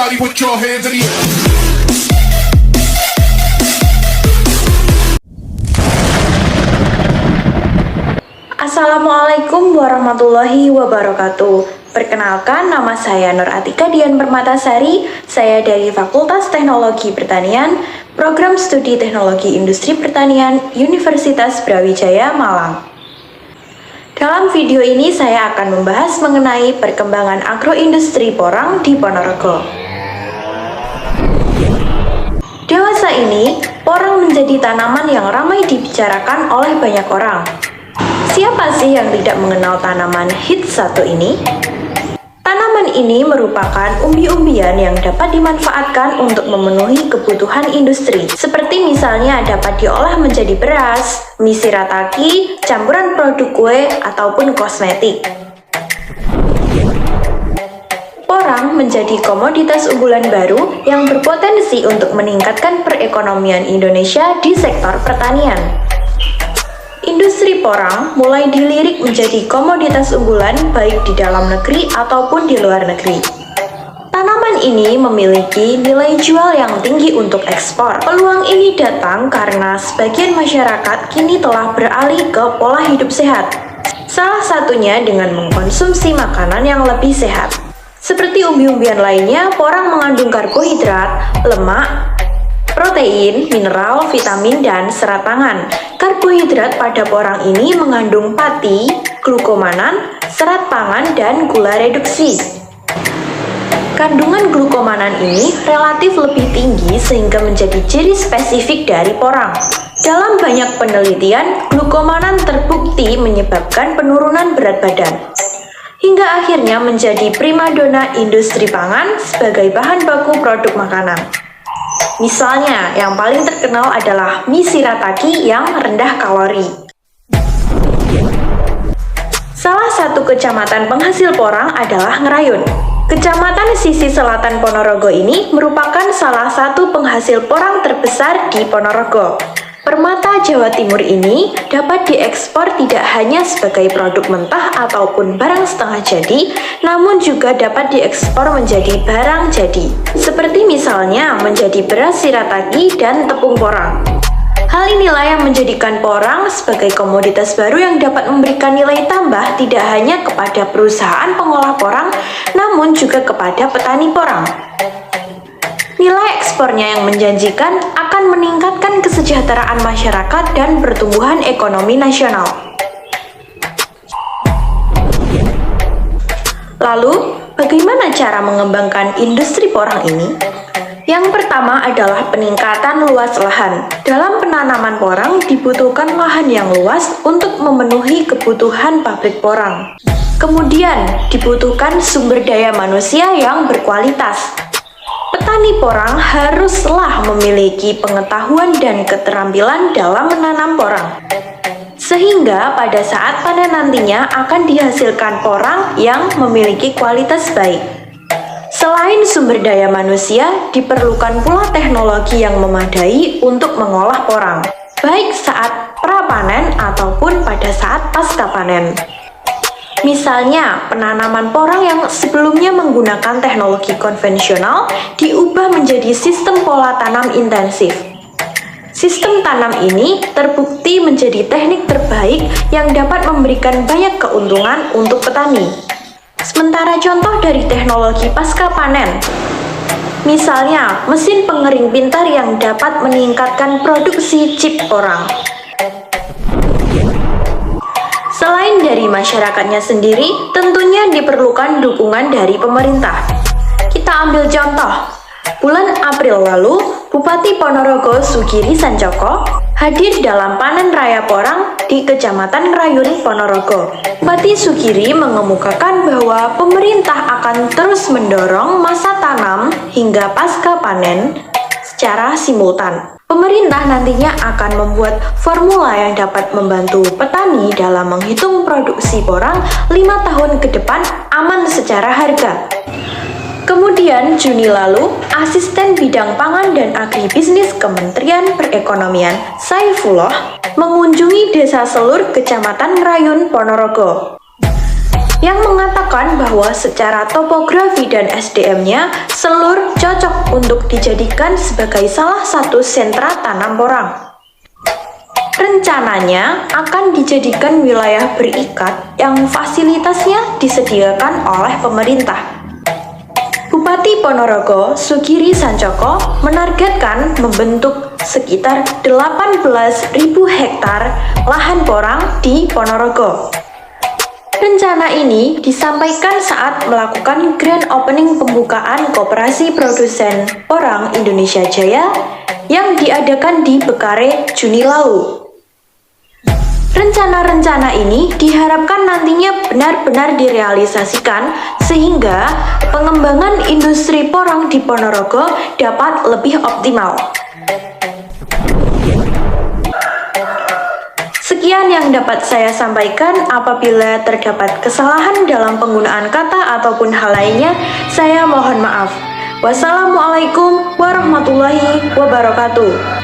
Everybody put your hands in the air. Assalamualaikum warahmatullahi wabarakatuh. Perkenalkan, nama saya Nur Atika Dian Permatasari. Saya dari Fakultas Teknologi Pertanian, Program Studi Teknologi Industri Pertanian, Universitas Brawijaya, Malang. Dalam video ini saya akan membahas mengenai perkembangan agroindustri porang di Ponorogo. Dewasa ini, porang menjadi tanaman yang ramai dibicarakan oleh banyak orang. Siapa sih yang tidak mengenal tanaman hits satu ini? Tanaman ini merupakan umbi-umbian yang dapat dimanfaatkan untuk memenuhi kebutuhan industri, seperti misalnya dapat diolah menjadi beras, mie shirataki, campuran produk kue, ataupun kosmetik. Porang menjadi komoditas unggulan baru yang berpotensi untuk meningkatkan perekonomian Indonesia di sektor pertanian. Industri porang mulai dilirik menjadi komoditas unggulan baik di dalam negeri ataupun di luar negeri. Tanaman ini memiliki nilai jual yang tinggi untuk ekspor. Peluang ini datang karena sebagian masyarakat kini telah beralih ke pola hidup sehat. Salah satunya dengan mengkonsumsi makanan yang lebih sehat. Seperti umbi-umbian lainnya, porang mengandung karbohidrat, lemak, protein, mineral, vitamin, dan serat pangan. Karbohidrat pada porang ini mengandung pati, glukomanan, serat pangan, dan gula reduksi. Kandungan glukomanan ini relatif lebih tinggi sehingga menjadi ciri spesifik dari porang. Dalam banyak penelitian, glukomanan terbukti menyebabkan penurunan berat badan, hingga akhirnya menjadi primadona industri pangan sebagai bahan baku produk makanan. Misalnya, yang paling terkenal adalah mie shirataki yang rendah kalori. Salah satu kecamatan penghasil porang adalah Ngerayun. Kecamatan sisi selatan Ponorogo ini merupakan salah satu penghasil porang terbesar di Ponorogo. Permata Jawa Timur ini dapat diekspor tidak hanya sebagai produk mentah ataupun barang setengah jadi, namun juga dapat diekspor menjadi barang jadi, seperti misalnya menjadi beras shirataki dan tepung porang. Hal inilah yang menjadikan porang sebagai komoditas baru yang dapat memberikan nilai tambah tidak hanya kepada perusahaan pengolah porang, namun juga kepada petani porang. Nilai ekspornya yang menjanjikan akan meningkatkan kesejahteraan masyarakat dan pertumbuhan ekonomi nasional. Lalu, bagaimana cara mengembangkan industri porang ini? Yang pertama adalah peningkatan luas lahan. Dalam penanaman porang dibutuhkan lahan yang luas untuk memenuhi kebutuhan pabrik porang. Kemudian, dibutuhkan sumber daya manusia yang berkualitas. Petani porang haruslah memiliki pengetahuan dan keterampilan dalam menanam porang, sehingga pada saat panen nantinya akan dihasilkan porang yang memiliki kualitas baik. Selain sumber daya manusia, diperlukan pula teknologi yang memadai untuk mengolah porang, baik saat pra-panen ataupun pada saat pasca panen. Misalnya, penanaman porang yang sebelumnya menggunakan teknologi konvensional diubah menjadi sistem pola tanam intensif. Sistem tanam ini terbukti menjadi teknik terbaik yang dapat memberikan banyak keuntungan untuk petani. Sementara contoh dari teknologi pasca panen, misalnya mesin pengering pintar yang dapat meningkatkan produksi chip porang. Selain dari masyarakatnya sendiri, tentunya diperlukan dukungan dari pemerintah. Kita ambil contoh, bulan April lalu, Bupati Ponorogo Sugiri Sancoko hadir dalam panen raya porang di Kecamatan Ngerayun, Ponorogo. Bupati Sugiri mengemukakan bahwa pemerintah akan terus mendorong masa tanam hingga pasca panen secara simultan. Pemerintah nantinya akan membuat formula yang dapat membantu petani dalam menghitung produksi porang 5 tahun ke depan aman secara harga. Kemudian Juni lalu, Asisten Bidang Pangan dan Agribisnis Kementerian Perekonomian Saifullah mengunjungi Desa Selur, Kecamatan Ngerayun, Ponorogo. yang mengatakan bahwa secara topografi dan SDM-nya, Selur cocok untuk dijadikan sebagai salah satu sentra tanam porang. Rencananya akan dijadikan wilayah berikat yang fasilitasnya disediakan oleh pemerintah. Bupati Ponorogo, Sugiri Sancoko, menargetkan membentuk sekitar 18.000 hektar lahan porang di Ponorogo. Rencana ini disampaikan saat melakukan grand opening pembukaan Koperasi Produsen Porang Indonesia Jaya yang diadakan di Bekare, Juni lalu. Rencana-rencana ini diharapkan nantinya benar-benar direalisasikan sehingga pengembangan industri porang di Ponorogo dapat lebih optimal. Sekian yang dapat saya sampaikan. Apabila terdapat kesalahan dalam penggunaan kata ataupun hal lainnya, saya mohon maaf. Wassalamualaikum warahmatullahi wabarakatuh.